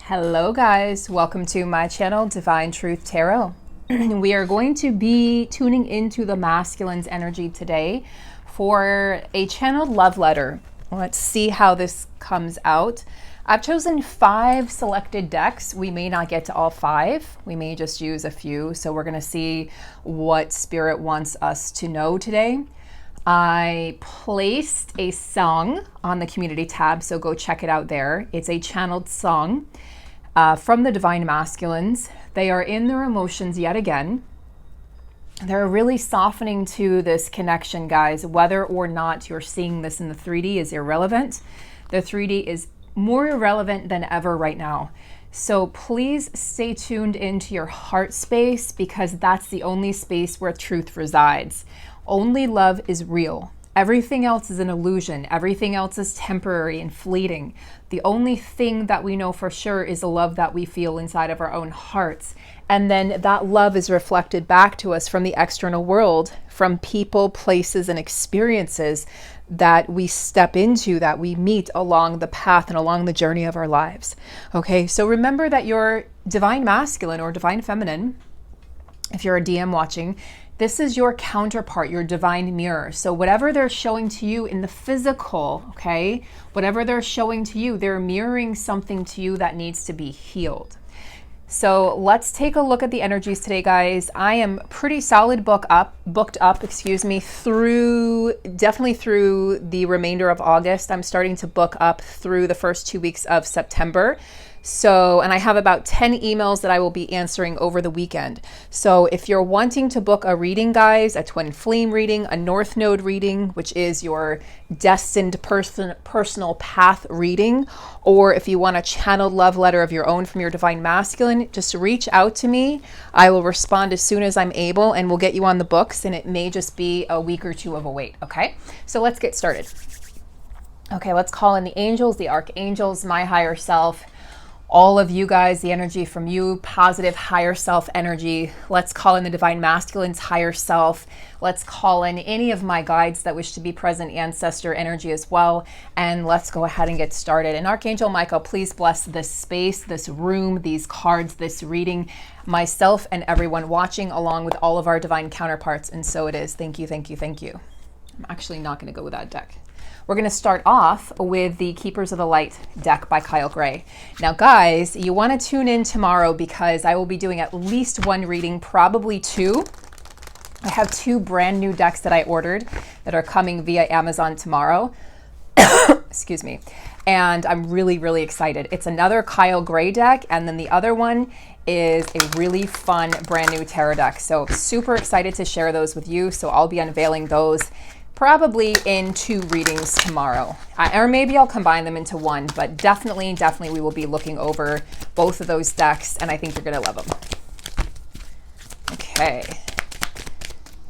Hello guys, welcome to my channel, Divine Truth Tarot. We are going to be tuning into the masculine's energy today for a channeled love letter. Let's see how this comes out. I've chosen 5 selected decks. We may not get to all 5. We may just use a few. So we're going to see what Spirit wants us to know today. I placed a song on the community tab, so go check it out there. It's a channeled song from the Divine Masculines. They are in their emotions yet again. They're really softening to this connection, guys. Whether or not you're seeing this in the 3D is irrelevant. The 3D is more irrelevant than ever right now. So please stay tuned into your heart space, because that's the only space where truth resides. Only love is real. Everything else is an illusion. Everything else is temporary and fleeting. The only thing that we know for sure is the love that we feel inside of our own hearts. And then that love is reflected back to us from the external world, from people, places, and experiences that we step into, that we meet along the path and along the journey of our lives. Okay, so remember that your divine masculine or divine feminine, if you're a DM watching, this is your counterpart, your divine mirror. So whatever they're showing to you in the physical, okay, whatever they're showing to you, they're mirroring something to you that needs to be healed. So let's take a look at the energies today, guys. I am pretty solid booked up, definitely through the remainder of August. I'm starting to book up through the first 2 weeks of September. So, and I have about 10 emails that I will be answering over the weekend. So if you're wanting to book a reading, guys, a twin flame reading, a North Node reading, which is your destined personal path reading, or if you want a channeled love letter of your own from your divine masculine, just reach out to me. I will respond as soon as I'm able, and we'll get you on the books, and it may just be a week or two of a wait, okay? So let's get started. Okay, let's call in the angels, the archangels, my higher self, all of you guys, the energy from you, positive higher self energy. Let's call in the divine masculine's higher self. Let's call in any of my guides that wish to be present, ancestor energy as well. And let's go ahead and get started. And Archangel Michael, please bless this space, this room, these cards, this reading, myself and everyone watching, along with all of our divine counterparts. And so it is. Thank you, thank you, thank you. I'm actually not going to go with that deck. We're going to start off with the Keepers of the Light deck by Kyle Gray. Now, guys, you want to tune in tomorrow because I will be doing at least 1 reading, probably 2. I have 2 brand new decks that I ordered that are coming via Amazon tomorrow. Excuse me. And I'm really, really excited. It's another Kyle Gray deck, and then the other one is a really fun brand new tarot deck. So super excited to share those with you. So I'll be unveiling those probably in 2 readings tomorrow, or maybe I'll combine them into 1, but definitely we will be looking over both of those decks, and I think you're gonna love them. Okay,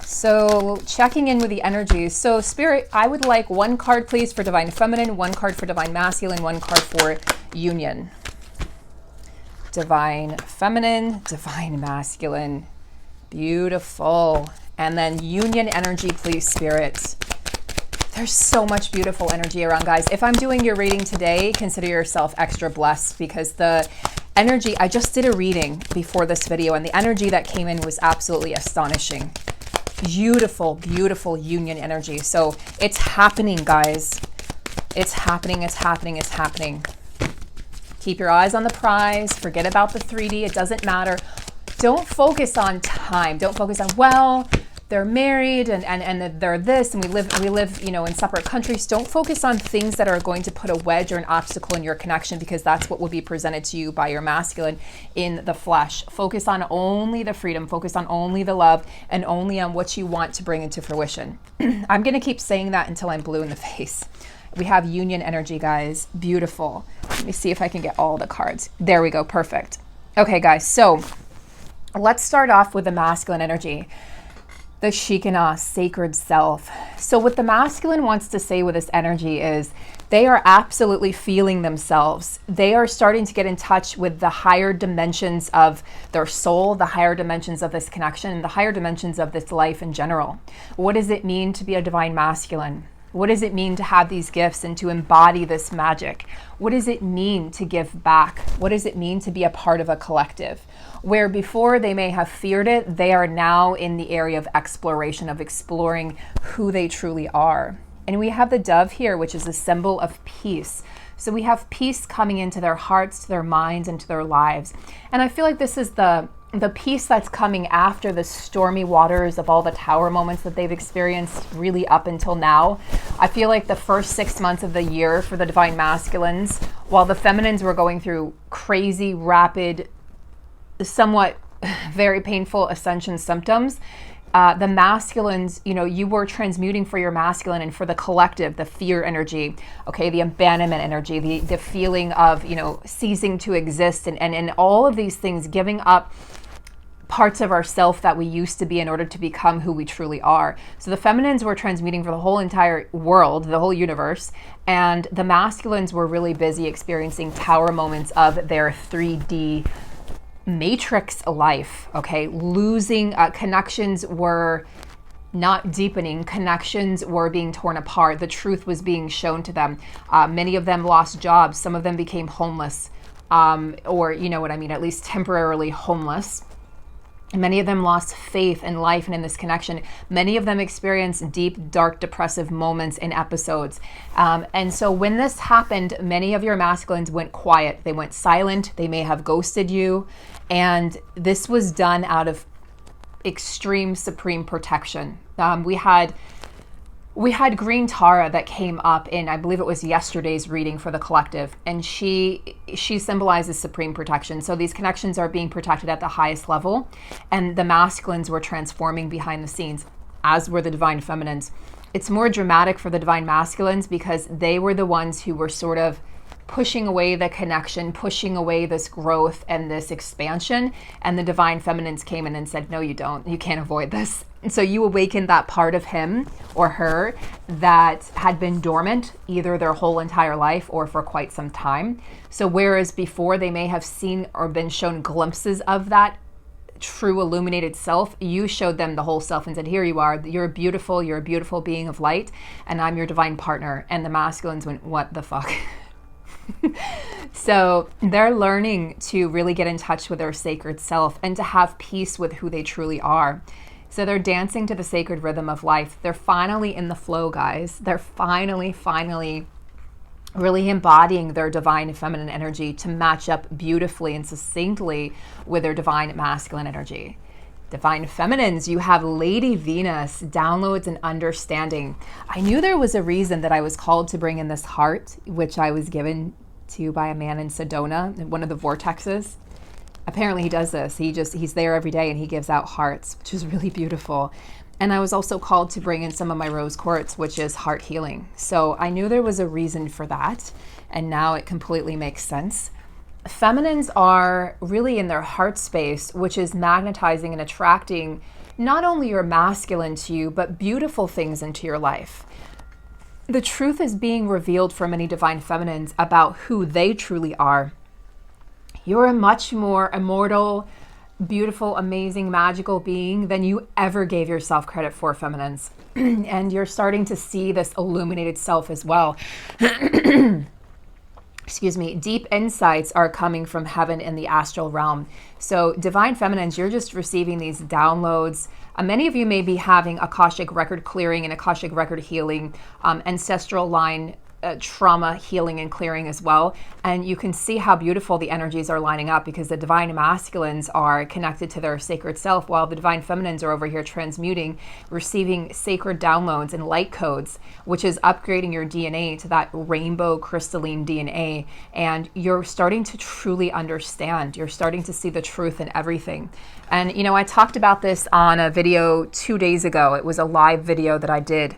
so checking in with the energies. So Spirit, I would like 1 card please for divine feminine, 1 card for divine masculine, 1 card for union. Divine feminine, divine masculine, beautiful. And then union energy, please, Spirit. There's so much beautiful energy around, guys. If I'm doing your reading today, consider yourself extra blessed, because the energy, I just did a reading before this video, and the energy that came in was absolutely astonishing. Beautiful, beautiful union energy. So it's happening, guys. It's happening, it's happening, it's happening. Keep your eyes on the prize. Forget about the 3D. It doesn't matter. Don't focus on time. Don't focus on, well, they're married and they're this, and we live, you know, in separate countries. Don't focus on things that are going to put a wedge or an obstacle in your connection, because that's what will be presented to you by your masculine in the flesh. Focus on only the freedom, focus on only the love, and only on what you want to bring into fruition. I'm going to keep saying that until I'm blue in the face. We have union energy, guys. Beautiful. Let me see if I can get all the cards. There we go. Perfect. Okay, guys. So let's start off with the masculine energy. The Shekinah, sacred self. So what the masculine wants to say with this energy is they are absolutely feeling themselves. They are starting to get in touch with the higher dimensions of their soul, the higher dimensions of this connection, and the higher dimensions of this life in general. What does it mean to be a divine masculine? What does it mean to have these gifts and to embody this magic? What does it mean to give back? What does it mean to be a part of a collective? Where before they may have feared it, they are now in the area of exploration, of exploring who they truly are. And we have the dove here, which is a symbol of peace. So we have peace coming into their hearts, to their minds, and to their lives. And I feel like this is the peace that's coming after the stormy waters of all the tower moments that they've experienced really up until now. I feel like the first 6 months of the year for the divine masculines, while the feminines were going through crazy, rapid, somewhat very painful ascension symptoms, the masculines, you were transmuting for your masculine and for the collective, the fear energy, okay, the abandonment energy, the feeling of, ceasing to exist and all of these things, giving up parts of ourself that we used to be in order to become who we truly are. So the feminines were transmuting for the whole entire world, the whole universe, and the masculines were really busy experiencing tower moments of their 3D matrix life, okay? Losing connections were not deepening. Connections were being torn apart. The truth was being shown to them. Many of them lost jobs. Some of them became homeless, or at least temporarily homeless. Many of them lost faith in life and in this connection. Many of them experienced deep, dark, depressive moments in episodes. And so when this happened, many of your masculines went quiet. They went silent. They may have ghosted you. And this was done out of extreme, supreme protection. We had Green Tara that came up in, I believe it was yesterday's reading for the collective, and she symbolizes supreme protection. So these connections are being protected at the highest level, and the masculines were transforming behind the scenes, as were the divine feminines. It's more dramatic for the divine masculines because they were the ones who were sort of pushing away the connection, pushing away this growth and this expansion, and the divine feminines came in and said, no, you don't. You can't avoid this. And so you awakened that part of him or her that had been dormant either their whole entire life or for quite some time. So whereas before they may have seen or been shown glimpses of that true illuminated self, you showed them the whole self and said, here you are, you're a beautiful being of light, and I'm your divine partner. And the masculines went, what the fuck? So they're learning to really get in touch with their sacred self and to have peace with who they truly are. So they're dancing to the sacred rhythm of life. They're finally in the flow, guys. They're finally really embodying their divine feminine energy to match up beautifully and succinctly with their divine masculine energy. Divine feminines, you have Lady Venus, downloads and understanding. I knew there was a reason that I was called to bring in this heart, which I was given to by a man in Sedona, in one of the vortexes. Apparently he does this. He's there every day and he gives out hearts, which is really beautiful. And I was also called to bring in some of my rose quartz, which is heart healing. So I knew there was a reason for that. And now it completely makes sense. Feminines are really in their heart space, which is magnetizing and attracting not only your masculine to you, but beautiful things into your life. The truth is being revealed for many divine feminines about who they truly are. You're a much more immortal, beautiful, amazing, magical being than you ever gave yourself credit for, feminines. And you're starting to see this illuminated self as well. Excuse me, deep insights are coming from heaven in the astral realm. So divine feminines, you're just receiving these downloads. Many of you may be having Akashic record clearing and Akashic record healing, ancestral line trauma healing and clearing as well. And you can see how beautiful the energies are lining up because the divine masculines are connected to their sacred self while the divine feminines are over here transmuting, receiving sacred downloads and light codes, which is upgrading your DNA to that rainbow crystalline DNA. And you're starting to truly understand. You're starting to see the truth in everything. And, I talked about this on a video 2 days ago. It was a live video that I did.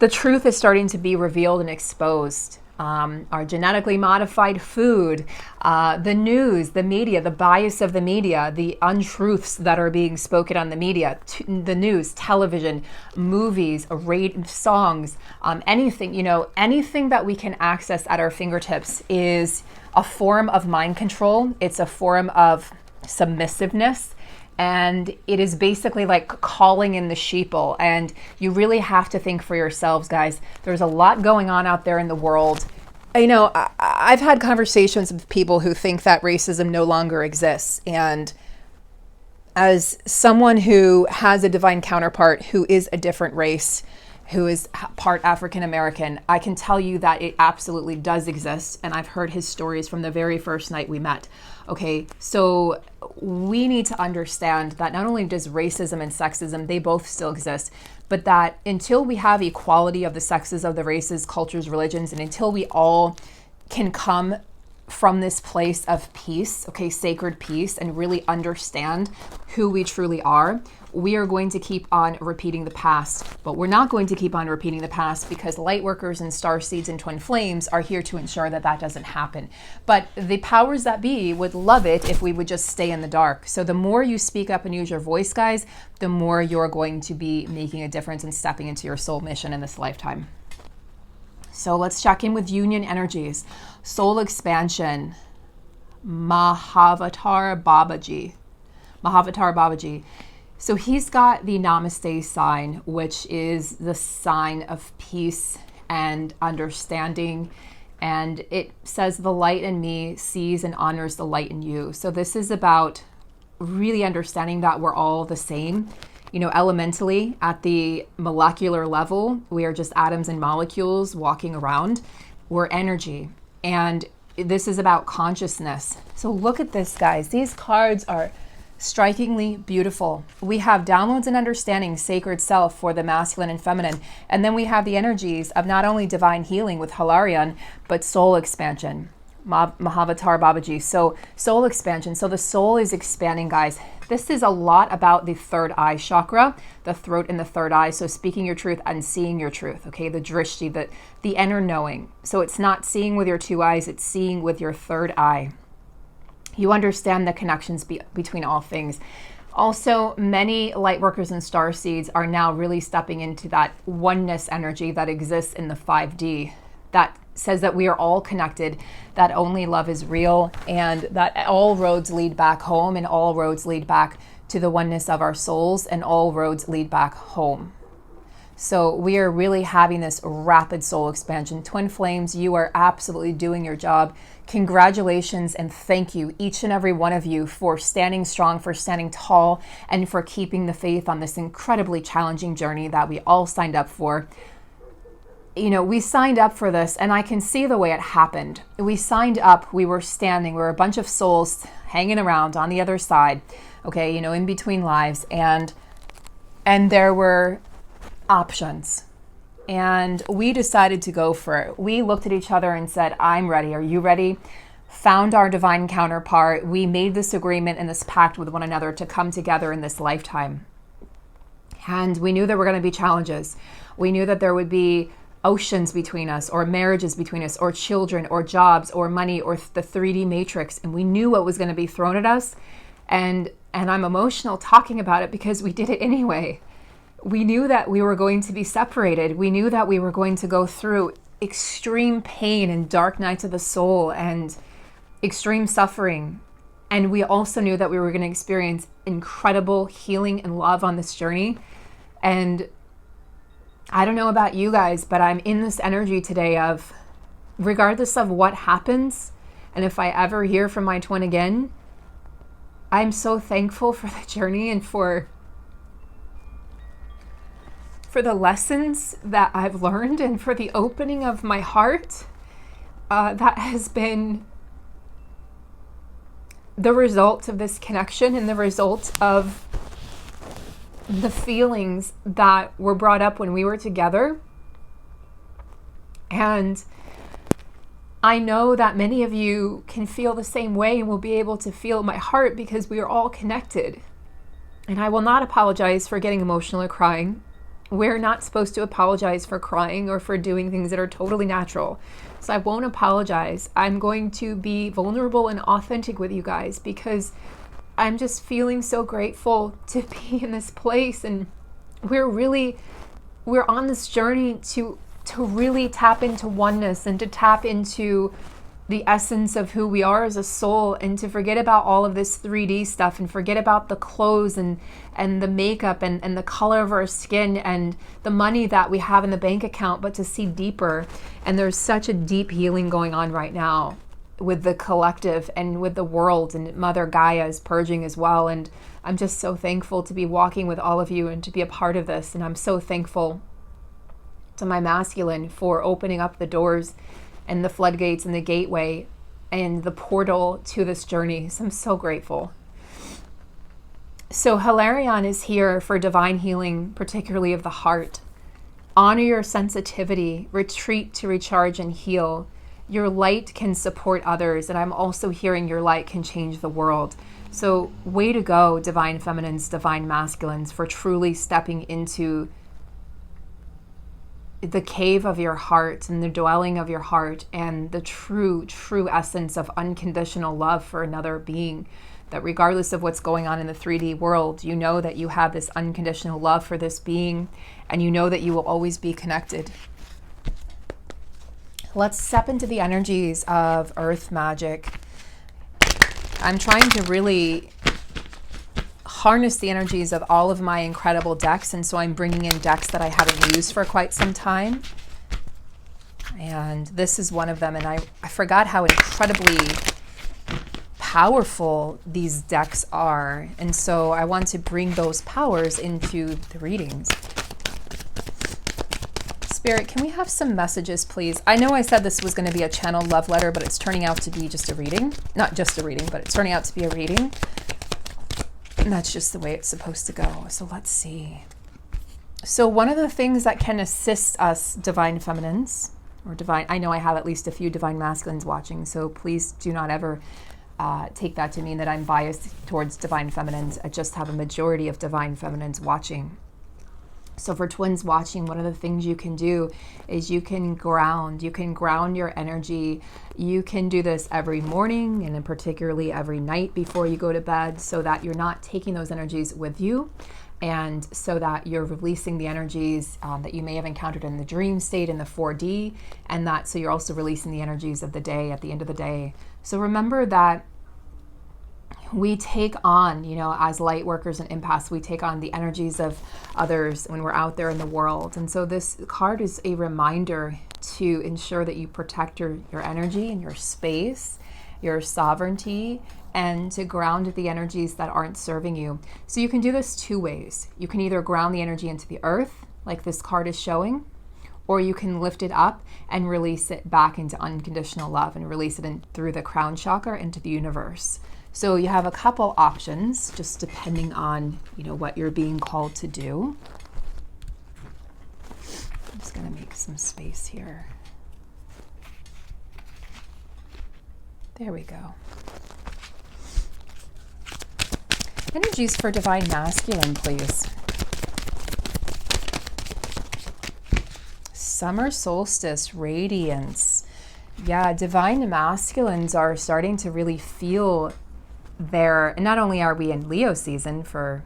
The truth is starting to be revealed and exposed. Our genetically modified food, the news, the media, the bias of the media, the untruths that are being spoken on the media, the news, television, movies, songs, anything, anything that we can access at our fingertips is a form of mind control. It's a form of submissiveness. And it is basically like calling in the sheeple. And you really have to think for yourselves, guys. There's a lot going on out there in the world. You know, I've had conversations with people who think that racism no longer exists. And as someone who has a divine counterpart who is a different race, who is part African American, I can tell you that it absolutely does exist. And I've heard his stories from the very first night we met. Okay, so we need to understand that not only does racism and sexism, they both still exist, but that until we have equality of the sexes, of the races, cultures, religions, and until we all can come from this place of peace, okay, sacred peace, and really understand who we truly are, we are going to keep on repeating the past. But we're not going to keep on repeating the past, because light workers and star seeds and twin flames are here to ensure that that doesn't happen. But the powers that be would love it if we would just stay in the dark. So the more you speak up and use your voice, guys, the more you're going to be making a difference and stepping into your soul mission in this lifetime. So let's check in with union energies. Soul expansion, Mahavatar Babaji. Mahavatar Babaji. So he's got the Namaste sign, which is the sign of peace and understanding. And it says, the light in me sees and honors the light in you. So this is about really understanding that we're all the same. You know, elementally, at the molecular level, we are just atoms and molecules walking around. We're energy. And this is about consciousness. So look at this, guys. These cards are strikingly beautiful. We have downloads and understanding, sacred self for the masculine and feminine. And then we have the energies of not only divine healing with Hilarion, but soul expansion. Mahavatar Babaji. So soul expansion. So the soul is expanding, guys. This is a lot about the third eye chakra, the throat and the third eye. So speaking your truth and seeing your truth. Okay, the drishti, the inner knowing. So it's not seeing with your two eyes, it's seeing with your third eye. You understand the connections between all things. Also, many light workers and star seeds are now really stepping into that oneness energy that exists in the 5D. That says that we are all connected, that only love is real, and that all roads lead back home, and all roads lead back to the oneness of our souls, and all roads lead back home. So we are really having this rapid soul expansion. Twin flames, you are absolutely doing your job. Congratulations and thank you, each and every one of you, for standing strong, for standing tall, and for keeping the faith on this incredibly challenging journey that we all signed up for. You know, we signed up for this, and I can see the way it happened. We signed up, we were standing, we were a bunch of souls hanging around on the other side, okay, you know, in between lives, and there were options. And we decided to go for it. We looked at each other and said, I'm ready. Are you ready? Found our divine counterpart. We made this agreement and this pact with one another to come together in this lifetime. And we knew there were going to be challenges. We knew that there would be oceans between us, or marriages between us, or children, or jobs, or money, or the 3D matrix. And we knew what was going to be thrown at us. And I'm emotional talking about it because we did it anyway. We knew that we were going to be separated. We knew that we were going to go through extreme pain and dark nights of the soul and extreme suffering. And we also knew that we were going to experience incredible healing and love on this journey. And I don't know about you guys, but I'm in this energy today of, regardless of what happens, and if I ever hear from my twin again, I'm so thankful for the journey and for the lessons that I've learned, and for the opening of my heart that has been the result of this connection, and the result of the feelings that were brought up when we were together. And I know that many of you can feel the same way and will be able to feel my heart, because we are all connected. And I will not apologize for getting emotional or crying. We're not supposed to apologize for crying or for doing things that are totally natural. So I won't apologize. I'm going to be vulnerable and authentic with you guys, because I'm just feeling so grateful to be in this place. And we're on this journey to really tap into oneness and to tap into the essence of who we are as a soul, and to forget about all of this 3D stuff and forget about the clothes and the makeup and the color of our skin and the money that we have in the bank account, but to see deeper. And there's such a deep healing going on right now with the collective and with the world, and Mother Gaia is purging as well. And I'm just so thankful to be walking with all of you and to be a part of this. And I'm so thankful to my masculine for opening up the doors and the floodgates and the gateway and the portal to this journey. So I'm so grateful. So Hilarion is here for divine healing, particularly of the heart. Honor your sensitivity, retreat to recharge and heal. Your light can support others, and I'm also hearing your light can change the world. So way to go, divine feminines, divine masculines, for truly stepping into the cave of your heart and the dwelling of your heart and the true essence of unconditional love for another being. That regardless of what's going on in the 3D world, you know that you have this unconditional love for this being, and you know that you will always be connected. Let's step into the energies of earth magic. I'm trying to really harness the energies of all of my incredible decks, and so I'm bringing in decks that I haven't used for quite some time. And this is one of them, and I forgot how incredibly powerful these decks are, and so I want to bring those powers into the readings. Spirit, can we have some messages, please? I know I said this was going to be a channel love letter, but it's turning out to be just a reading. Not just a reading, but it's turning out to be a reading. And that's just the way it's supposed to go. So let's see. So one of the things that can assist us divine feminines, or divine, I know I have at least a few divine masculines watching, so please do not ever take that to mean that I'm biased towards divine feminines. I just have a majority of divine feminines watching. So for twins watching, one of the things you can do is you can ground your energy. You can do this every morning, and particularly every night before you go to bed, so that you're not taking those energies with you, and so that you're releasing the energies that you may have encountered in the dream state in the 4D, and that so you're also releasing the energies of the day at the end of the day. So remember that we take on, as light workers and empaths, we take on the energies of others when we're out there in the world. And so this card is a reminder to ensure that you protect your energy and your space, your sovereignty, and to ground the energies that aren't serving you. So you can do this two ways. You can either ground the energy into the earth, like this card is showing, or you can lift it up and release it back into unconditional love and release it through the crown chakra into the universe. So you have a couple options, just depending on, what you're being called to do. I'm just going to make some space here. There we go. Energies for divine masculine, please. Summer solstice, radiance. Yeah, divine masculines are starting to really feel and not only are we in Leo season for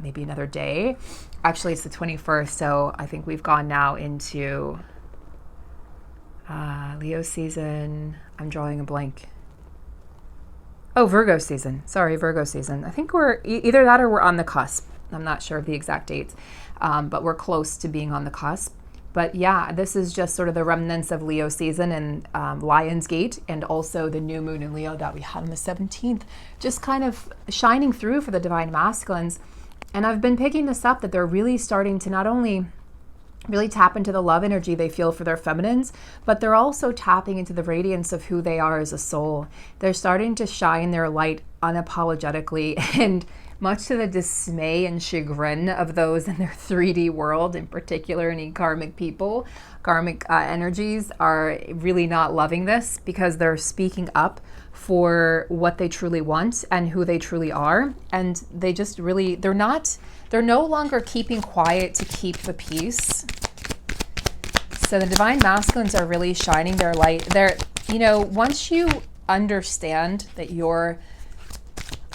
maybe another day, actually it's the 21st, so I think we've gone now into Leo season. I'm drawing a blank. Oh, Virgo season. Sorry, Virgo season. I think we're either that or we're on the cusp. I'm not sure of the exact dates, but we're close to being on the cusp. But yeah, this is just sort of the remnants of Leo season and Lion's Gate, and also the new moon in Leo that we had on the 17th, just kind of shining through for the divine masculines. And I've been picking this up that they're really starting to not only really tap into the love energy they feel for their feminines, but they're also tapping into the radiance of who they are as a soul. They're starting to shine their light unapologetically, and much to the dismay and chagrin of those in their 3D world, in particular any karmic people. Karmic energies are really not loving this because they're speaking up for what they truly want and who they truly are. And they just really, they're no longer keeping quiet to keep the peace. So the divine masculines are really shining their light. Once you understand that you're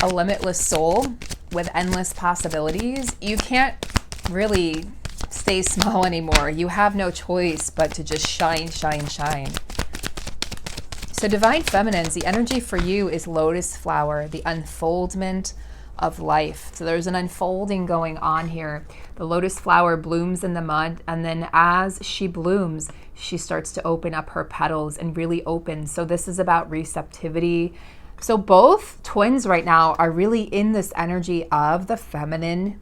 a limitless soul with endless possibilities, you can't really stay small anymore. You have no choice but to just shine, shine, shine. So divine feminines, the energy for you is lotus flower, the unfoldment of life. So there's an unfolding going on here. The lotus flower blooms in the mud, and then as she blooms, she starts to open up her petals and really open. So this is about receptivity. So both twins right now are really in this energy of the feminine,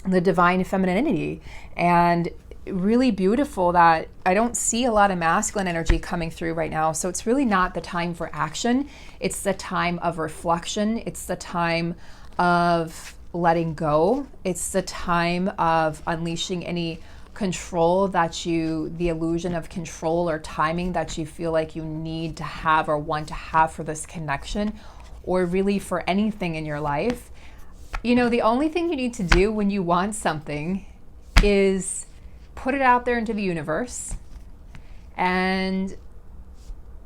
the divine femininity, and really beautiful that I don't see a lot of masculine energy coming through right now. So it's really not the time for action. It's the time of reflection. It's the time of letting go. It's the time of unleashing any control the illusion of control or timing that you feel like you need to have or want to have for this connection, or really for anything in your life. You know, the only thing you need to do when you want something is put it out there into the universe and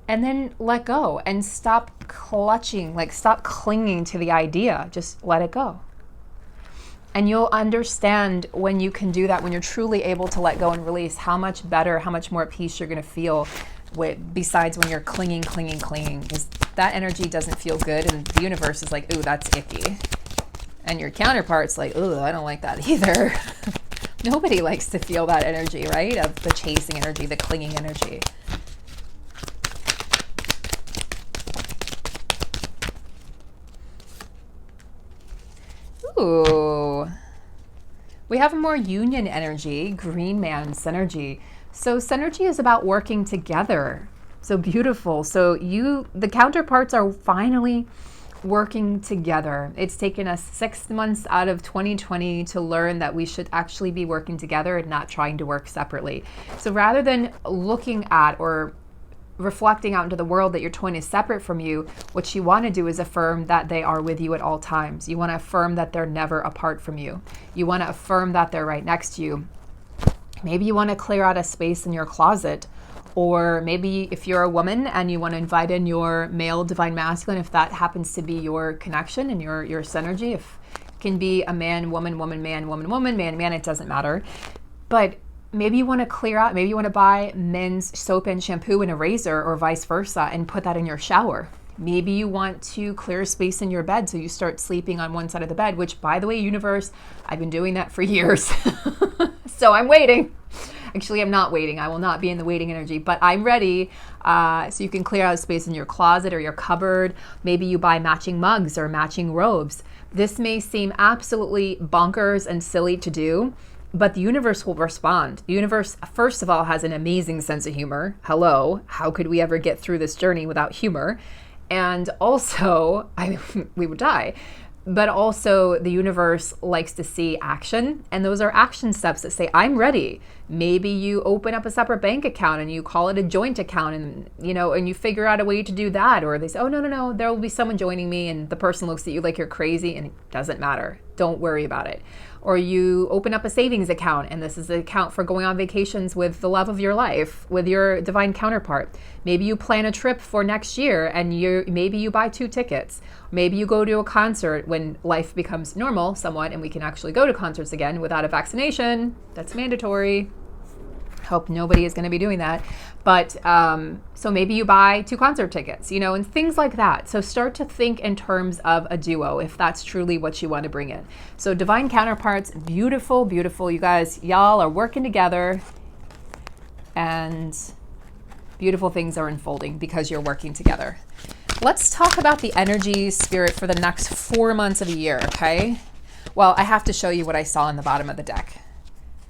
then let go and stop clutching, like stop clinging to the idea. Just let it go. And you'll understand when you can do that, when you're truly able to let go and release, how much better, how much more at peace you're going to feel besides when you're clinging, because that energy doesn't feel good. And the universe is like, ooh, that's icky. And your counterpart's like, ooh, I don't like that either. Nobody likes to feel that energy, right? Of the chasing energy, the clinging energy. Ooh. We have more union energy, green man synergy. So synergy is about working together. So beautiful. So the counterparts are finally working together. It's taken us 6 months out of 2020 to learn that we should actually be working together and not trying to work separately. So rather than looking at or reflecting out into the world that your twin is separate from you, what you want to do is affirm that they are with you at all times. You want to affirm that they're never apart from you. You want to affirm that they're right next to you. Maybe you want to clear out a space in your closet. Or maybe if you're a woman and you want to invite in your male divine masculine, if that happens to be your connection and your synergy, if it can be a man, woman, woman, man, woman, woman, man, man, it doesn't matter. But maybe you want to clear out, maybe you want to buy men's soap and shampoo and a razor or vice versa and put that in your shower. Maybe you want to clear a space in your bed so you start sleeping on one side of the bed, which, by the way, universe, I've been doing that for years. So I'm waiting. Actually, I'm not waiting. I will not be in the waiting energy, but I'm ready. So you can clear out space in your closet or your cupboard. Maybe you buy matching mugs or matching robes. This may seem absolutely bonkers and silly to do, but the universe will respond. The universe, first of all, has an amazing sense of humor. Hello, how could we ever get through this journey without humor? And also, we would die. But also the universe likes to see action, and those are action steps that say, I'm ready. Maybe you open up a separate bank account and you call it a joint account, and and you figure out a way to do that. Or they say, oh, no, there will be someone joining me, and the person looks at you like you're crazy, and it doesn't matter. Don't worry about it. Or you open up a savings account, and this is an account for going on vacations with the love of your life, with your divine counterpart. Maybe you plan a trip for next year, and maybe you buy 2 tickets. Maybe you go to a concert when life becomes normal somewhat, and we can actually go to concerts again without a vaccination. That's mandatory. Hope nobody is going to be doing that. But so maybe you buy 2 concert tickets, and things like that. So start to think in terms of a duo, if that's truly what you want to bring in. So divine counterparts, beautiful, beautiful. You guys, y'all are working together, and beautiful things are unfolding because you're working together. Let's talk about the energy spirit for the next 4 months of the year, okay? Well, I have to show you what I saw in the bottom of the deck.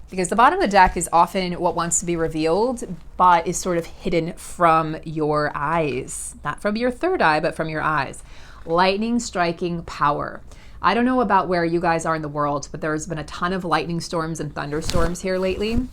Because the bottom of the deck is often what wants to be revealed, but is sort of hidden from your eyes. Not from your third eye, but from your eyes. Lightning striking power. I don't know about where you guys are in the world, but there's been a ton of lightning storms and thunderstorms here lately.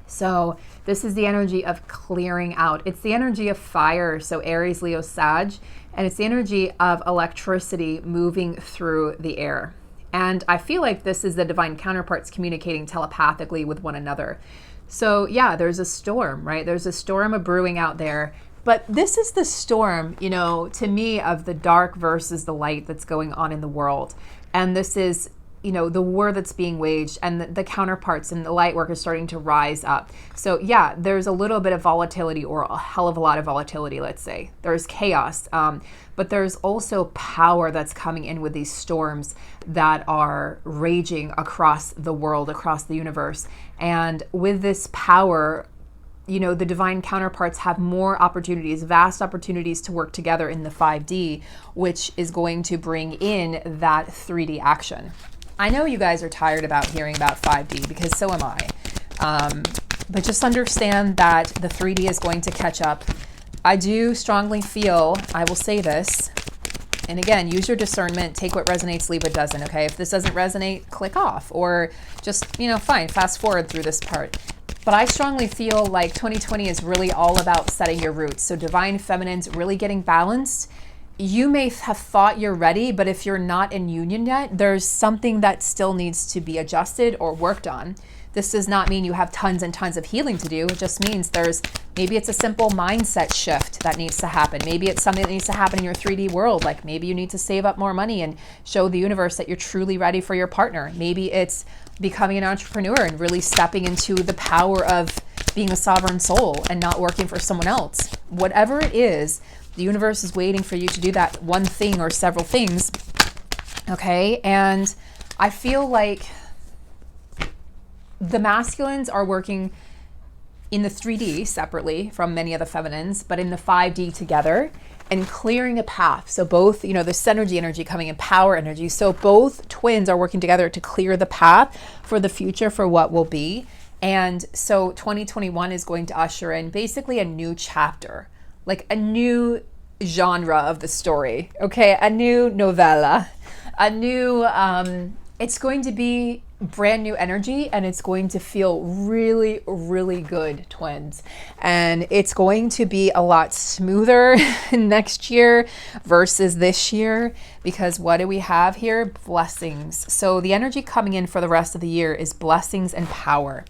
So this is the energy of clearing out. It's the energy of fire, so Aries, Leo, Sag, and it's the energy of electricity moving through the air. And I feel like this is the divine counterparts communicating telepathically with one another. So yeah, there's a storm, right? There's a storm of brewing out there. But this is the storm, to me, of the dark versus the light that's going on in the world. And this is the war that's being waged, and the counterparts and the light work is starting to rise up. So yeah, there's a little bit of volatility, or a hell of a lot of volatility, let's say. There's chaos, but there's also power that's coming in with these storms that are raging across the world, across the universe. And with this power, the divine counterparts have more opportunities, vast opportunities to work together in the 5D, which is going to bring in that 3D action. I know you guys are tired about hearing about 5D, because so am I. But just understand that the 3D is going to catch up. I do strongly feel, I will say this, and again, use your discernment, take what resonates, leave what doesn't, okay? If this doesn't resonate, click off, or just, fine, fast forward through this part. But I strongly feel like 2020 is really all about setting your roots. So divine feminine's really getting balanced. You may have thought you're ready, but if you're not in union yet, there's something that still needs to be adjusted or worked on. This does not mean you have tons and tons of healing to do. It just means maybe it's a simple mindset shift that needs to happen. Maybe it's something that needs to happen in your 3D world. Like maybe you need to save up more money and show the universe that you're truly ready for your partner. Maybe it's becoming an entrepreneur and really stepping into the power of being a sovereign soul and not working for someone else. Whatever it is, the universe is waiting for you to do that one thing or several things. Okay. And I feel like the masculines are working in the 3D separately from many of the feminines, but in the 5D together and clearing a path. So both, the synergy energy coming in, power energy. So both twins are working together to clear the path for the future, for what will be. And so 2021 is going to usher in basically a new chapter, like a new genre of the story. Okay. A new novella, a new, it's going to be brand new energy, and it's going to feel really, really good, twins. And it's going to be a lot smoother next year versus this year, because what do we have here? Blessings. So the energy coming in for the rest of the year is blessings and power.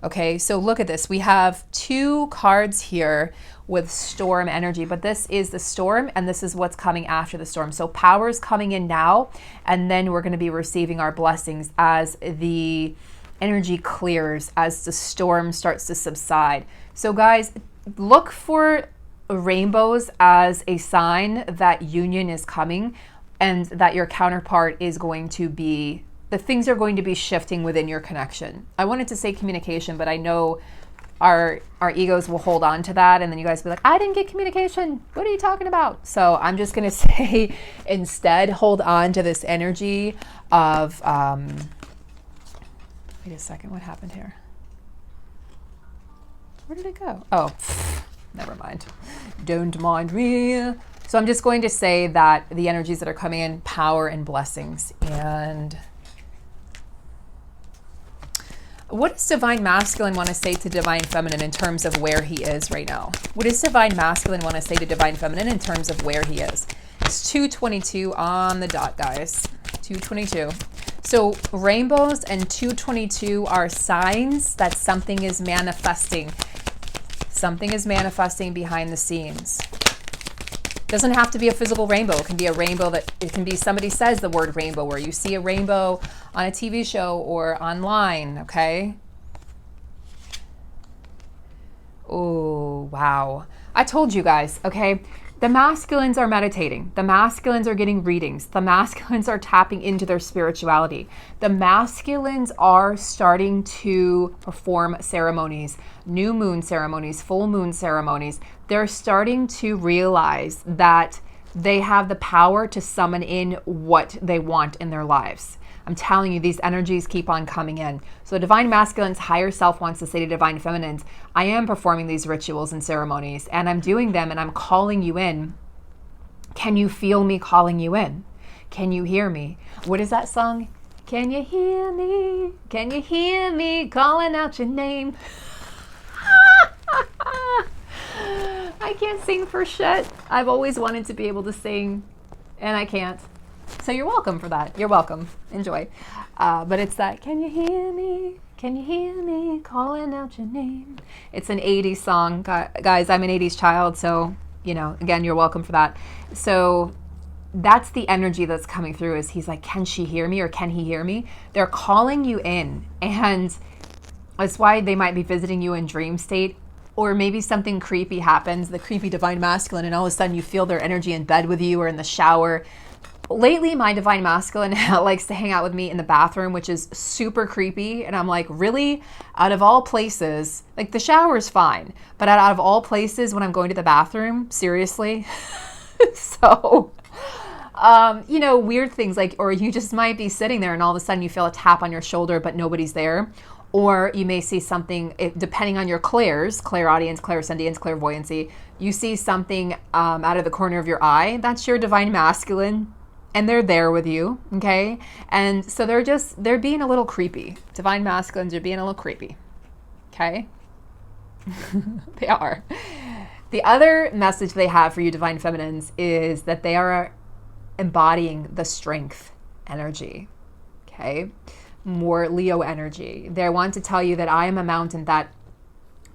Okay, so look at this. We have 2 cards here with storm energy, but this is the storm and this is what's coming after the storm. So power is coming in now, and then we're going to be receiving our blessings as the energy clears, as the storm starts to subside. So guys, look for rainbows as a sign that union is coming and that your counterpart is going to be, the things are going to be shifting within your connection. I wanted to say communication, but I know our egos will hold on to that, and then you guys will be like, I didn't get communication. What are you talking about? So I'm just going to say instead, hold on to this energy of, wait a second, what happened here? Where did it go? Oh, never mind. Don't mind me. So I'm just going to say that the energies that are coming in, power and blessings. And what does divine masculine want to say to divine feminine in terms of where he is right now? What does divine masculine want to say to divine feminine in terms of where he is? It's 2:22 on the dot, guys. 2:22. So rainbows and 2:22 are signs that something is manifesting. Something is manifesting behind the scenes. Doesn't have to be a physical rainbow. It can be a rainbow it can be somebody says the word rainbow, where you see a rainbow on a TV show or online, okay? Oh, wow. I told you guys, okay? The masculines are meditating. The masculines are getting readings. The masculines are tapping into their spirituality. The masculines are starting to perform ceremonies, new moon ceremonies, full moon ceremonies. They're starting to realize that they have the power to summon in what they want in their lives. I'm telling you, these energies keep on coming in. So divine masculine's higher self wants to say to divine feminines, I am performing these rituals and ceremonies, and I'm doing them, and I'm calling you in. Can you feel me calling you in? Can you hear me? What is that song? Can you hear me? Can you hear me calling out your name? I can't sing for shit. I've always wanted to be able to sing, and I can't. So you're welcome for that. You're welcome. Enjoy. But it's that, can you hear me? Can you hear me calling out your name? It's an 80s song. Guys, I'm an 80s child, so, again, you're welcome for that. So that's the energy that's coming through. Is he's like, can she hear me, or can he hear me? They're calling you in, and that's why they might be visiting you in dream state, or maybe something creepy happens, the creepy divine masculine, and all of a sudden you feel their energy in bed with you or in the shower. Lately, my divine masculine likes to hang out with me in the bathroom, which is super creepy. And I'm like, really? Out of all places, like the shower is fine, but out of all places when I'm going to the bathroom, seriously? So, weird things like, or you just might be sitting there and all of a sudden you feel a tap on your shoulder, but nobody's there. Or you may see something, depending on your clairaudience, clairsentience, clairvoyancy, you see something out of the corner of your eye. That's your divine masculine. And they're there with you, okay? And so they're being a little creepy. Divine masculines are being a little creepy, okay? They are. The other message they have for you divine feminines is that they are embodying the strength energy, okay? More Leo energy. They want to tell you that I am a mountain that,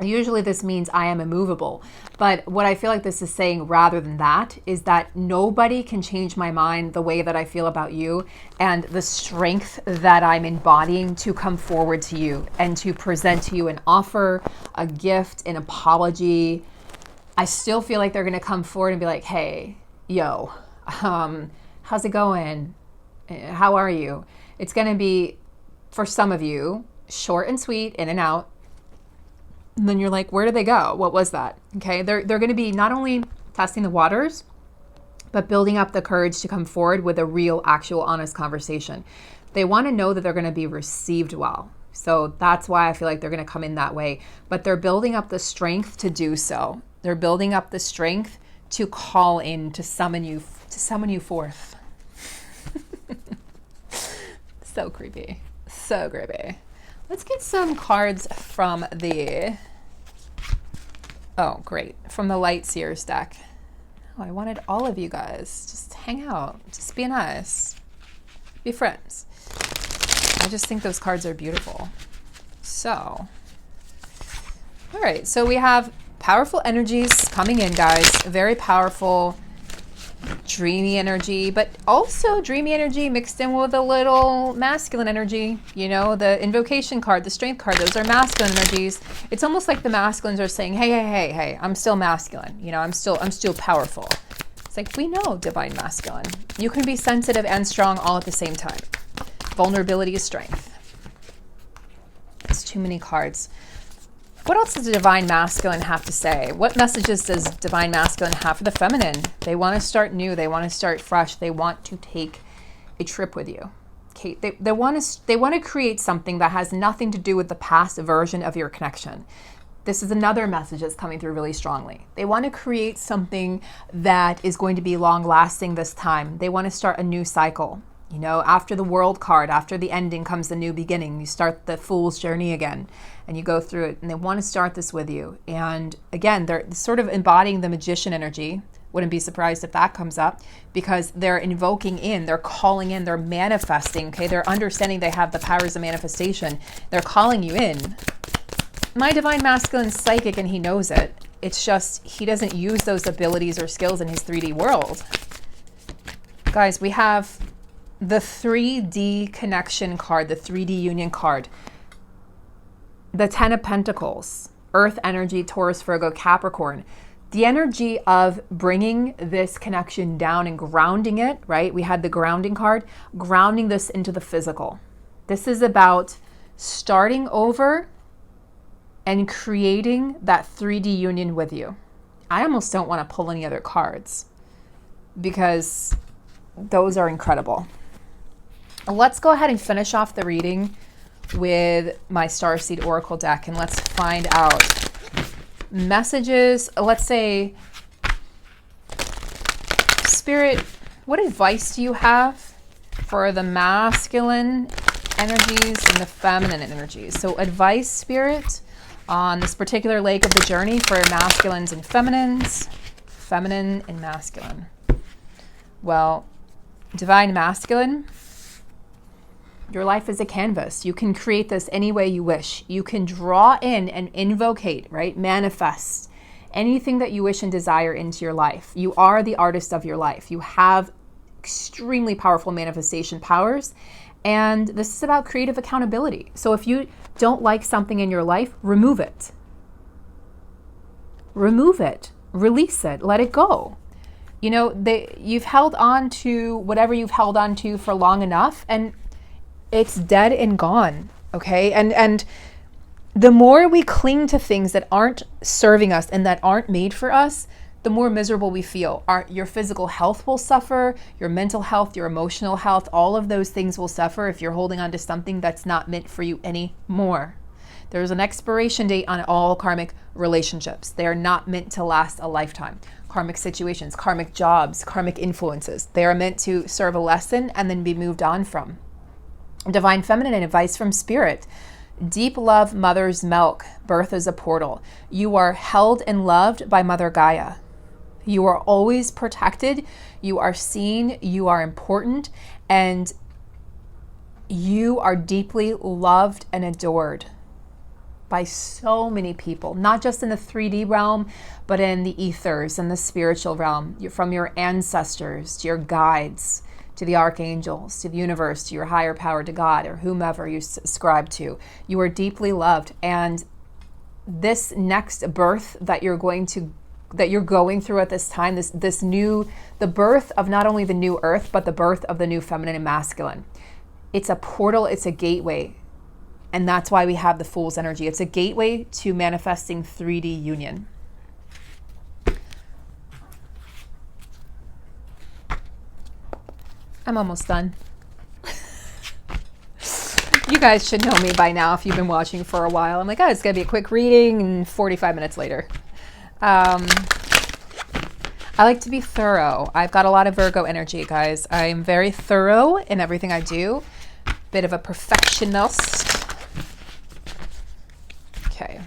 usually this means I am immovable. But what I feel like this is saying rather than that is that nobody can change my mind the way that I feel about you, and the strength that I'm embodying to come forward to you and to present to you an offer, a gift, an apology. I still feel like they're going to come forward and be like, hey, yo, how's it going? How are you? It's going to be, for some of you, short and sweet, in and out. And then you're like, where did they go? What was that? Okay, they're going to be not only testing the waters, but building up the courage to come forward with a real, actual, honest conversation. They want to know that they're going to be received well. So that's why I feel like they're going to come in that way. But they're building up the strength to do so. They're building up the strength to call in, to summon you forth. So creepy. So creepy. Let's get some cards from the, from the Light Seers deck. Oh, I wanted all of you guys. Just hang out. Just be nice. Be friends. I just think those cards are beautiful. So, all right. So we have powerful energies coming in, guys. Very powerful, dreamy energy, but also dreamy energy mixed in with a little masculine energy. You know, the invocation card, the strength card, those are masculine energies. It's almost like the masculines are saying, hey, I'm still masculine. You know, I'm still powerful. It's like, we know, divine masculine. You can be sensitive and strong all at the same time. Vulnerability is strength. It's too many cards. What else does the divine masculine have to say? What messages does divine masculine have for the feminine? They want to start new. They want to start fresh. They want to take a trip with you. Okay, they want to create something that has nothing to do with the past version of your connection. This is another message that's coming through really strongly. They want to create something that is going to be long lasting this time. They want to start a new cycle. You know, after the World card, after the ending comes the new beginning. You start the Fool's journey again, and you go through it, and they want to start this with you. And again, they're sort of embodying the magician energy. Wouldn't be surprised if that comes up, because they're invoking in, they're calling in, they're manifesting, okay? They're understanding they have the powers of manifestation. They're calling you in. My divine masculine's psychic, and he knows it. It's just he doesn't use those abilities or skills in his 3D world. Guys, we have the 3D connection card, the 3D union card, the 10 of Pentacles, Earth energy, Taurus, Virgo, Capricorn. The energy of bringing this connection down and grounding it, right? We had the grounding card, grounding this into the physical. This is about starting over and creating that 3D union with you. I almost don't want to pull any other cards because those are incredible. Let's go ahead and finish off the reading with my Starseed Oracle deck, and let's find out messages. Let's say, Spirit, what advice do you have for the masculine energies and the feminine energies? So advice, Spirit, on this particular leg of the journey for masculines and feminines, feminine and masculine. Well, divine masculine, your life is a canvas. You can create this any way you wish. You can draw in and invocate, right? Manifest anything that you wish and desire into your life. You are the artist of your life. You have extremely powerful manifestation powers. And this is about creative accountability. So if you don't like something in your life, remove it. Remove it. Release it. Let it go. You know, you've held on to whatever you've held on to for long enough, and it's dead and gone. Okay? And the more we cling to things that aren't serving us and that aren't made for us, the more miserable we feel. Your physical health will suffer, your mental health, your emotional health, all of those things will suffer if you're holding on to something that's not meant for you anymore. There's an expiration date on all karmic relationships. They are not meant to last a lifetime. Karmic situations, karmic jobs, karmic influences, they are meant to serve a lesson and then be moved on from. Divine feminine advice from spirit. Deep love mother's milk. Birth is a portal. You are held and loved by Mother Gaia. You are always protected. You are seen. You are important. And you are deeply loved and adored by so many people, not just in the 3D realm, but in the ethers and the spiritual realm. From your ancestors to your guides, to the archangels, to the universe, to your higher power, to God, or whomever you ascribe to. You are deeply loved. And this next birth that you're going through at this time, the birth of not only the new earth, but the birth of the new feminine and masculine. It's a portal, it's a gateway. And that's why we have the Fool's energy. It's a gateway to manifesting 3D union. I'm almost done. You guys should know me by now if you've been watching for a while. I'm like, oh, it's going to be a quick reading, and 45 minutes later. I like to be thorough. I've got a lot of Virgo energy, guys. I'm very thorough in everything I do. Bit of a perfectionist. Okay.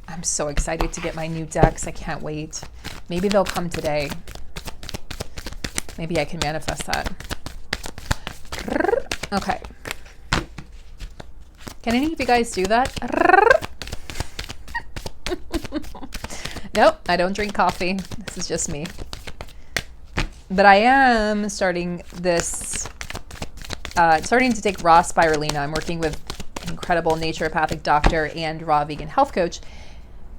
I'm so excited to get my new decks. I can't wait. Maybe they'll come today. Maybe I can manifest that. Okay. Can any of you guys do that? Nope, I don't drink coffee. This is just me. But I am starting to take raw spirulina. I'm working with an incredible naturopathic doctor and raw vegan health coach.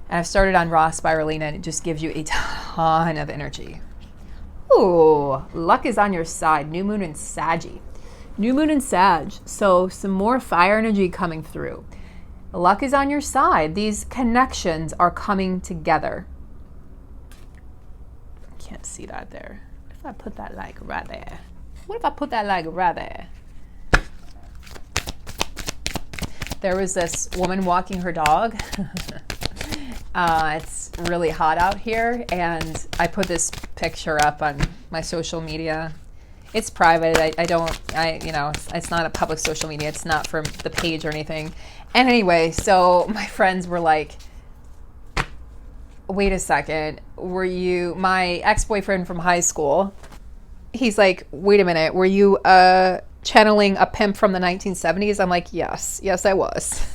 And I've started on raw spirulina, and it just gives you a ton of energy. Ooh, luck is on your side. New moon in Saggy. New moon in Sag. So some more fire energy coming through. Luck is on your side. These connections are coming together. Can't see that there. What if I put that like right there? What if I put that like right there? There was this woman walking her dog. It's really hot out here, and I put this picture up on my social media. It's private. It's not a public social media. It's not for the page or anything. And anyway, so my friends were like, wait a second, my ex-boyfriend from high school, he's like, wait a minute, were you channeling a pimp from the 1970s? I'm like, yes, I was.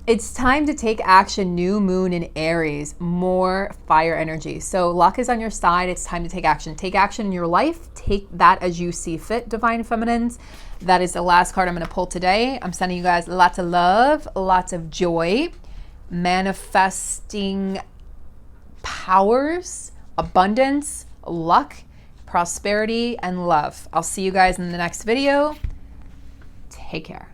It's time to take action. New moon in Aries, more fire energy. So luck is on your side. It's time to take action. Take action in your life. Take that as you see fit, Divine Feminines. That is the last card I'm going to pull today. I'm sending you guys lots of love, lots of joy, manifesting powers, abundance, luck, prosperity, and love. I'll see you guys in the next video. Take care.